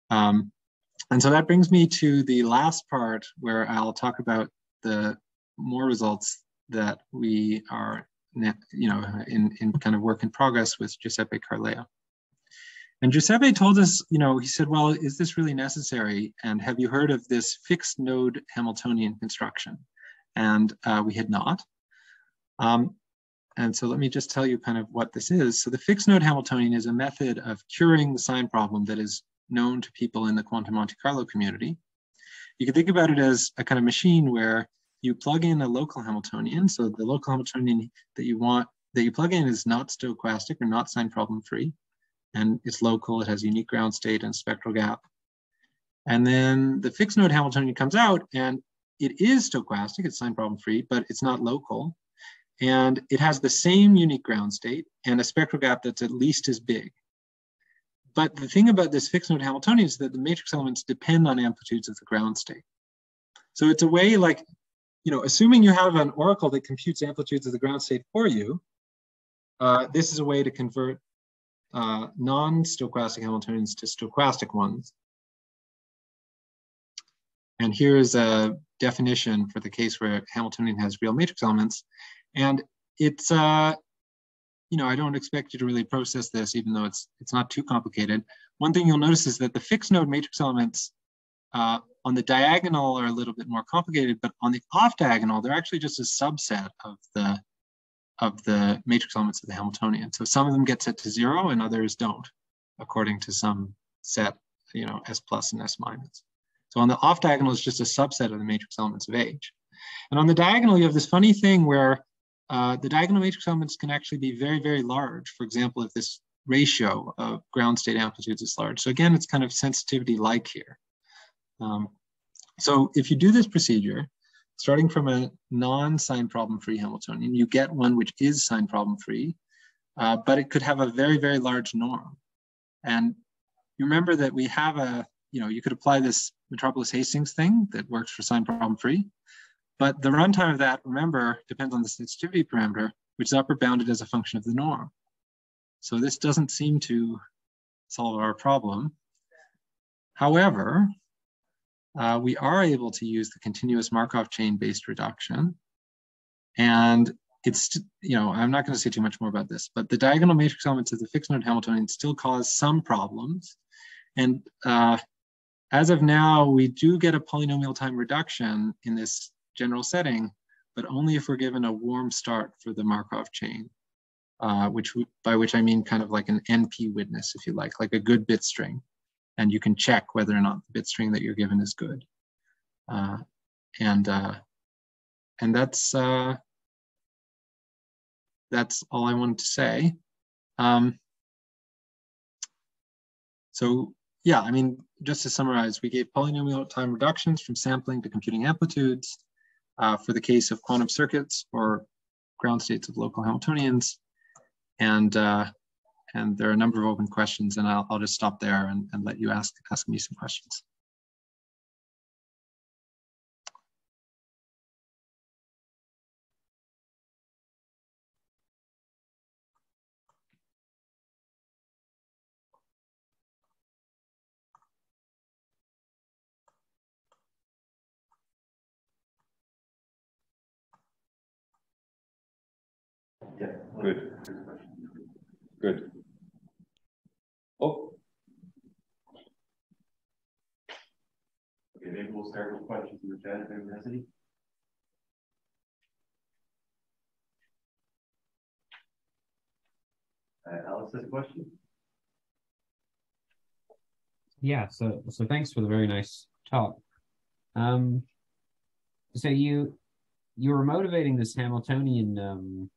And so that brings me to the last part where I'll talk about the more results that we are, in kind of work in progress with Giuseppe Carlea. And Giuseppe told us, he said, well, is this really necessary? And have you heard of this fixed node Hamiltonian construction? And we had not. And so let me just tell you kind of what this is. So the fixed node Hamiltonian is a method of curing the sign problem that is known to people in the quantum Monte Carlo community. You can think about it as a kind of machine where you plug in a local Hamiltonian. So the local Hamiltonian that you plug in is not stochastic or not sign problem free. And it's local, it has unique ground state and spectral gap. And then the fixed node Hamiltonian comes out and it is stochastic, it's sign problem free, but it's not local. And it has the same unique ground state and a spectral gap that's at least as big. But the thing about this fixed node Hamiltonian is that the matrix elements depend on amplitudes of the ground state. So it's a way like, assuming you have an oracle that computes amplitudes of the ground state for you, this is a way to convert non-stochastic Hamiltonians to stochastic ones. And here's a definition for the case where Hamiltonian has real matrix elements. And it's, I don't expect you to really process this, even though it's not too complicated. One thing you'll notice is that the fixed node matrix elements on the diagonal are a little bit more complicated, but on the off diagonal, they're actually just a subset of the matrix elements of the Hamiltonian. So some of them get set to 0 and others don't, according to some set, S plus and S minus. So on the off diagonal is just a subset of the matrix elements of H. And on the diagonal, you have this funny thing where the diagonal matrix elements can actually be very, very large. For example, if this ratio of ground state amplitudes is large. So again, it's kind of sensitivity-like here. So if you do this procedure, starting from a non-sign problem-free Hamiltonian, you get one which is sign problem-free, but it could have a very, very large norm. And you remember that we have you could apply this Metropolis-Hastings thing that works for sign problem-free, but the runtime of that, remember, depends on the sensitivity parameter, which is upper bounded as a function of the norm. So this doesn't seem to solve our problem. However, we are able to use the continuous Markov chain-based reduction. And it's, I'm not going to say too much more about this, but the diagonal matrix elements of the fixed node Hamiltonian still cause some problems. And as of now, we do get a polynomial time reduction in this general setting, but only if we're given a warm start for the Markov chain, by which I mean kind of like an NP witness, if you like a good bit string. And you can check whether or not the bit string that you're given is good. And that's all I wanted to say. So yeah, I mean, just to summarize, we gave polynomial time reductions from sampling to computing amplitudes for the case of quantum circuits or ground states of local Hamiltonians. And there are a number of open questions, and I'll just stop there and let you ask me some questions. Yeah, good. Good. Oh. Okay, maybe we'll start with questions in the chat if anyone has any. Alex has a question? Yeah, so thanks for the very nice talk. So you were motivating this Hamiltonian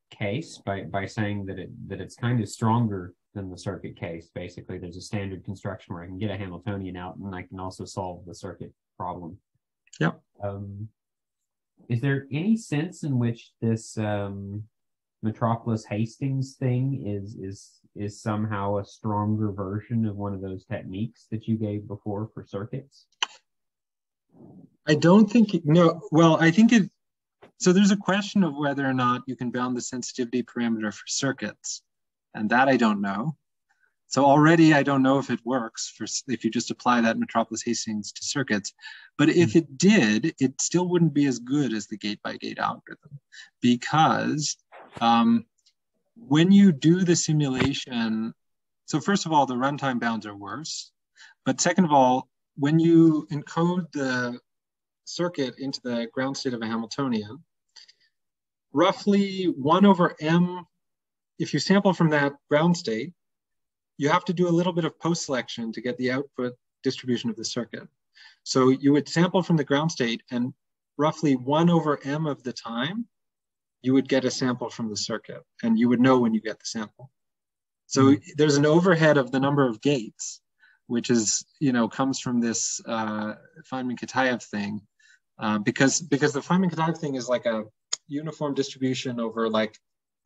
case by saying that it's kind of stronger than the circuit case. Basically, there's a standard construction where I can get a Hamiltonian out and I can also solve the circuit problem. Yep. Is there any sense in which this Metropolis-Hastings thing is somehow a stronger version of one of those techniques that you gave before for circuits? I don't think, no, well, I think it, so there's a question of whether or not you can bound the sensitivity parameter for circuits, and that I don't know. So already I don't know if it works if you just apply that Metropolis-Hastings to circuits, but if it did, it still wouldn't be as good as the gate-by-gate algorithm, because when you do the simulation, so first of all, the runtime bounds are worse, but second of all, when you encode the circuit into the ground state of a Hamiltonian, roughly 1 over m, if you sample from that ground state, you have to do a little bit of post-selection to get the output distribution of the circuit. So you would sample from the ground state, and roughly 1 over m of the time, you would get a sample from the circuit, and you would know when you get the sample. So there's an overhead of the number of gates, which is, comes from this Feynman-Kitaev thing, because the Feynman-Kitaev thing is like a uniform distribution over like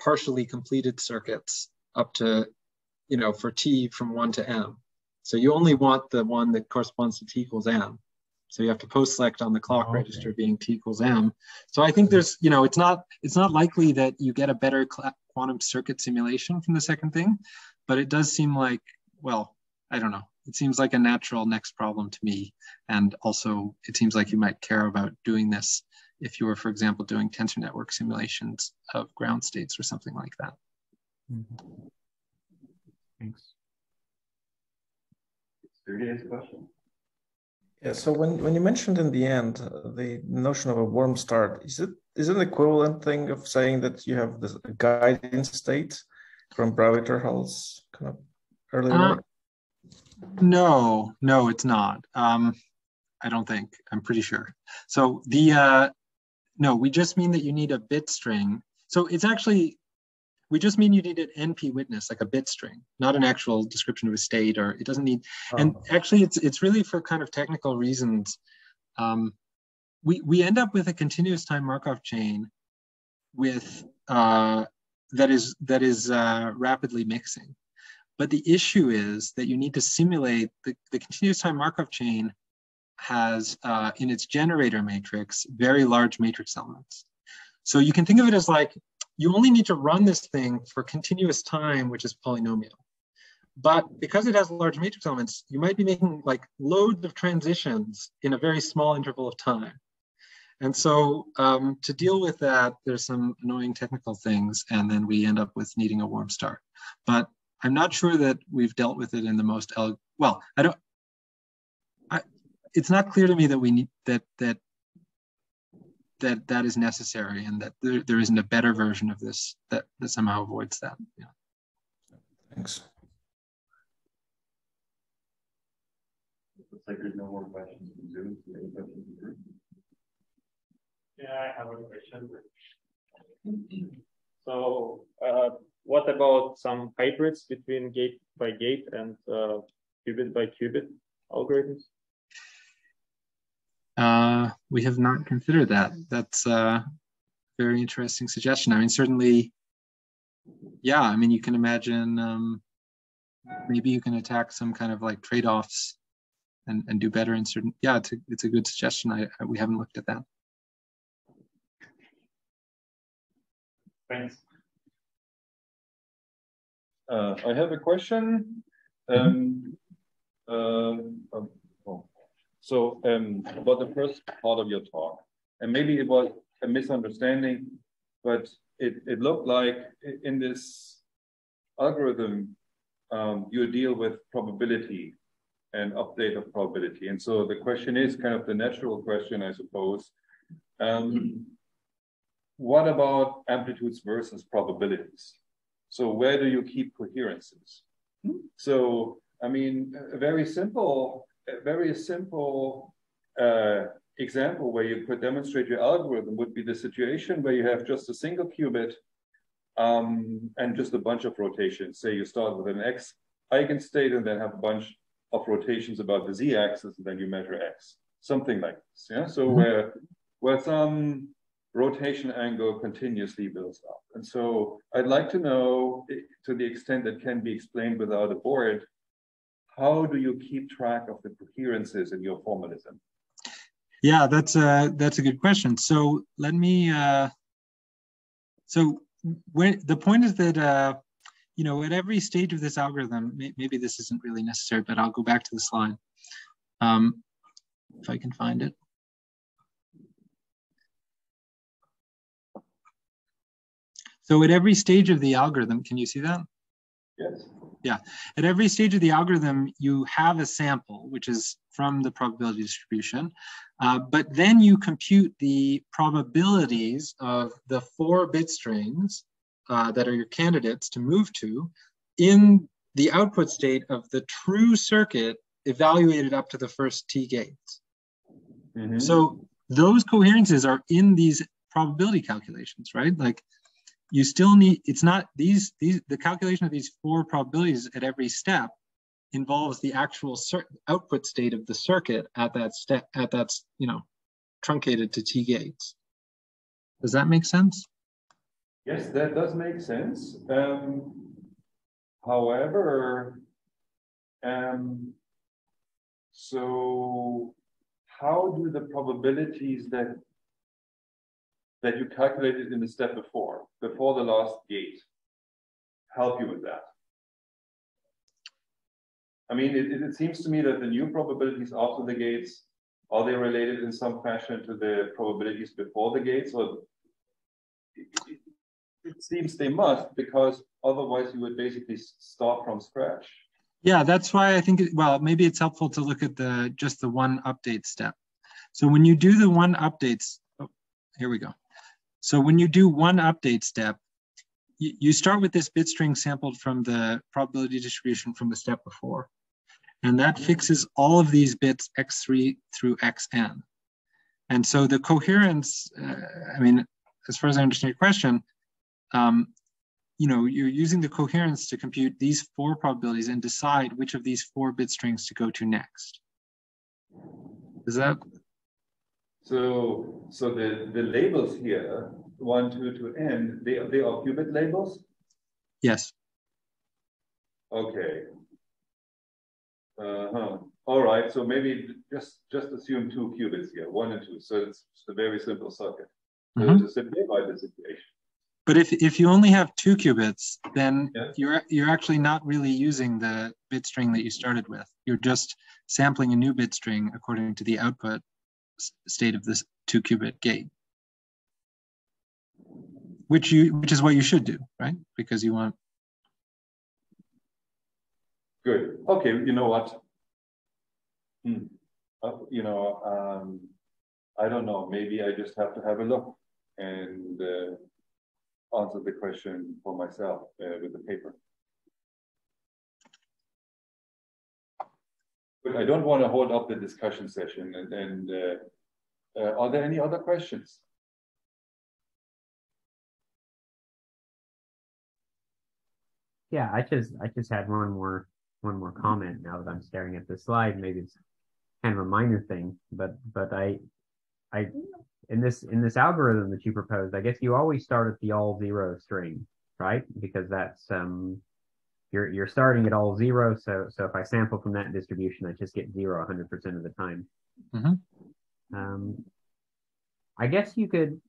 partially completed circuits up to, for t from 1 to m. So you only want the one that corresponds to t equals m. So you have to post-select on the clock register being t equals m. So I think there's, it's not likely that you get a better quantum circuit simulation from the second thing, but it does seem like, well, I don't know. It seems like a natural next problem to me. And also it seems like you might care about doing this if you were, for example, doing tensor network simulations of ground states or something like that. Thanks. Sergey has a question. Yeah, so when you mentioned in the end the notion of a warm start, is it an equivalent thing of saying that you have this guiding state from Browiter-Hall's kind of earlier work? No, it's not. I don't think. I'm pretty sure. So no, we just mean that you need a bit string. So it's actually, we just mean you need an NP witness, like a bit string, not an actual description of a state, or it doesn't need, and actually it's really for kind of technical reasons. We end up with a continuous time Markov chain with, that is rapidly mixing. But the issue is that you need to simulate the continuous time Markov chain has in its generator matrix very large matrix elements. So you can think of it as like you only need to run this thing for continuous time, which is polynomial. But because it has large matrix elements, you might be making like loads of transitions in a very small interval of time. And so to deal with that, there's some annoying technical things, and then we end up with needing a warm start. But I'm not sure that we've dealt with it in the most well. It's not clear to me that we need that is necessary, and that there isn't a better version of this that somehow avoids that. Yeah. Thanks. Looks like there's no more questions from Zoom. Any questions from Zoom? Yeah, I have a question. So, what about some hybrids between gate by gate and qubit by qubit algorithms? We have not considered that. That's a very interesting suggestion. I mean, certainly, yeah, I mean, you can imagine maybe you can attack some kind of like trade-offs and do better in certain, yeah, it's a good suggestion. We haven't looked at that. Thanks. I have a question. So about the first part of your talk, and maybe it was a misunderstanding, but it looked like in this algorithm, you deal with probability and update of probability. And so the question is kind of the natural question, I suppose. What about amplitudes versus probabilities? So where do you keep coherences? So, I mean, a very simple example where you could demonstrate your algorithm would be the situation where you have just a single qubit and just a bunch of rotations. Say you start with an X eigenstate and then have a bunch of rotations about the Z axis, and then you measure X, something like this. Yeah. So where some rotation angle continuously builds up. And so I'd like to know, to the extent that can be explained without a board, how do you keep track of the coherences in your formalism? Yeah, that's a good question. So let me, so the point is that, you know, at every stage of this algorithm, maybe this isn't really necessary, but I'll go back to the slide if I can find it. So at every stage of the algorithm, can you see that? Yes. Yeah, at every stage of the algorithm, you have a sample, which is from the probability distribution, but then you compute the probabilities of the 4 bit strings that are your candidates to move to in the output state of the true circuit evaluated up to the first T gates. Mm-hmm. So those coherences are in these probability calculations, right? Like, you still need, it's not the calculation of these 4 probabilities at every step involves the actual output state of the circuit at that step, you know, truncated to T gates. Does that make sense? Yes, that does make sense. However, so how do the probabilities that you calculated in the step before the last gate, help you with that? I mean, it seems to me that the new probabilities after the gates, are they related in some fashion to the probabilities before the gates? Or it seems they must, because otherwise you would basically start from scratch. Yeah, that's why I think, well, maybe it's helpful to look at just the one update step. So when you do the one updates, oh, here we go. So when you do one update step, you start with this bit string sampled from the probability distribution from the step before. And that fixes all of these bits x3 through xn. And so the coherence, I mean, as far as I understand your question, you know, you're using the coherence to compute these 4 probabilities and decide which of these 4 bit strings to go to next. Is that? So the labels here, 1, 2 to n, they are qubit labels? Yes. Okay. All right. So maybe just assume 2 qubits here, 1 and 2. So it's a very simple circuit. So to simplify this equation. But if you only have 2 qubits, then you're actually not really using the bit string that you started with. You're just sampling a new bit string according to the output state of this 2 qubit gate, which is what you should do, right? Because you want. Good. Okay. You know what? You know, I don't know. Maybe I just have to have a look and answer the question for myself with the paper. But I don't want to hold up the discussion session. And are there any other questions? Yeah, I just had one more comment now that I'm staring at the slide. Maybe it's kind of a minor thing, but I in this algorithm that you proposed, I guess you always start at the all 0 string, right? Because that's you're starting at all 0. So if I sample from that distribution, I just get 0 100% of the time. I guess you could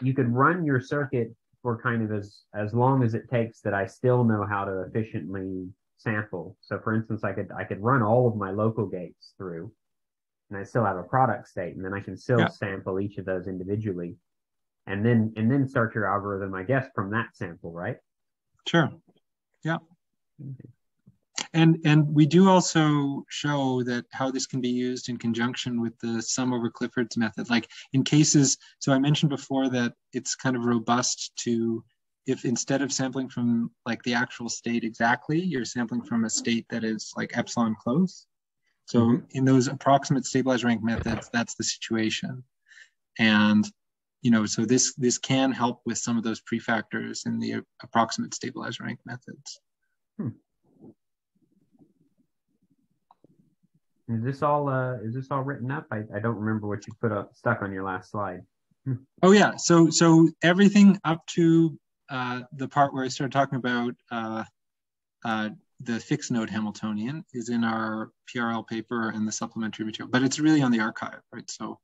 run your circuit for kind of as long as it takes that I still know how to efficiently sample. So for instance, I could run all of my local gates through, and I still have a product state, and then I can still sample each of those individually, and then start your algorithm, I guess, from that sample, right? Sure. Yeah. Okay. And we do also show that how this can be used in conjunction with the sum over Clifford's method, like in cases. So I mentioned before that it's kind of robust to if instead of sampling from like the actual state exactly, you're sampling from a state that is like epsilon close. So in those approximate stabilized rank methods, that's the situation. And, you know, so this can help with some of those prefactors in the approximate stabilized rank methods. Is this all written up? I don't remember what you put up stuck on your last slide. Oh yeah, so everything up to the part where I started talking about the fixed node Hamiltonian is in our PRL paper and the supplementary material, but it's really on the archive, right? So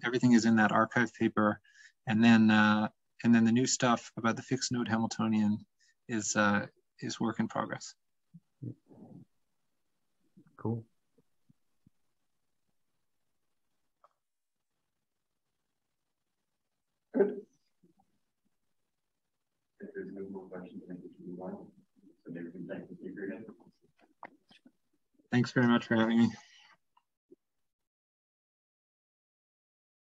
everything is in that archive paper, and then the new stuff about the fixed node Hamiltonian is work in progress. Cool. Good. If there's no more questions, I think we should move on. So maybe we can thank the speaker again. Thanks very much for having me.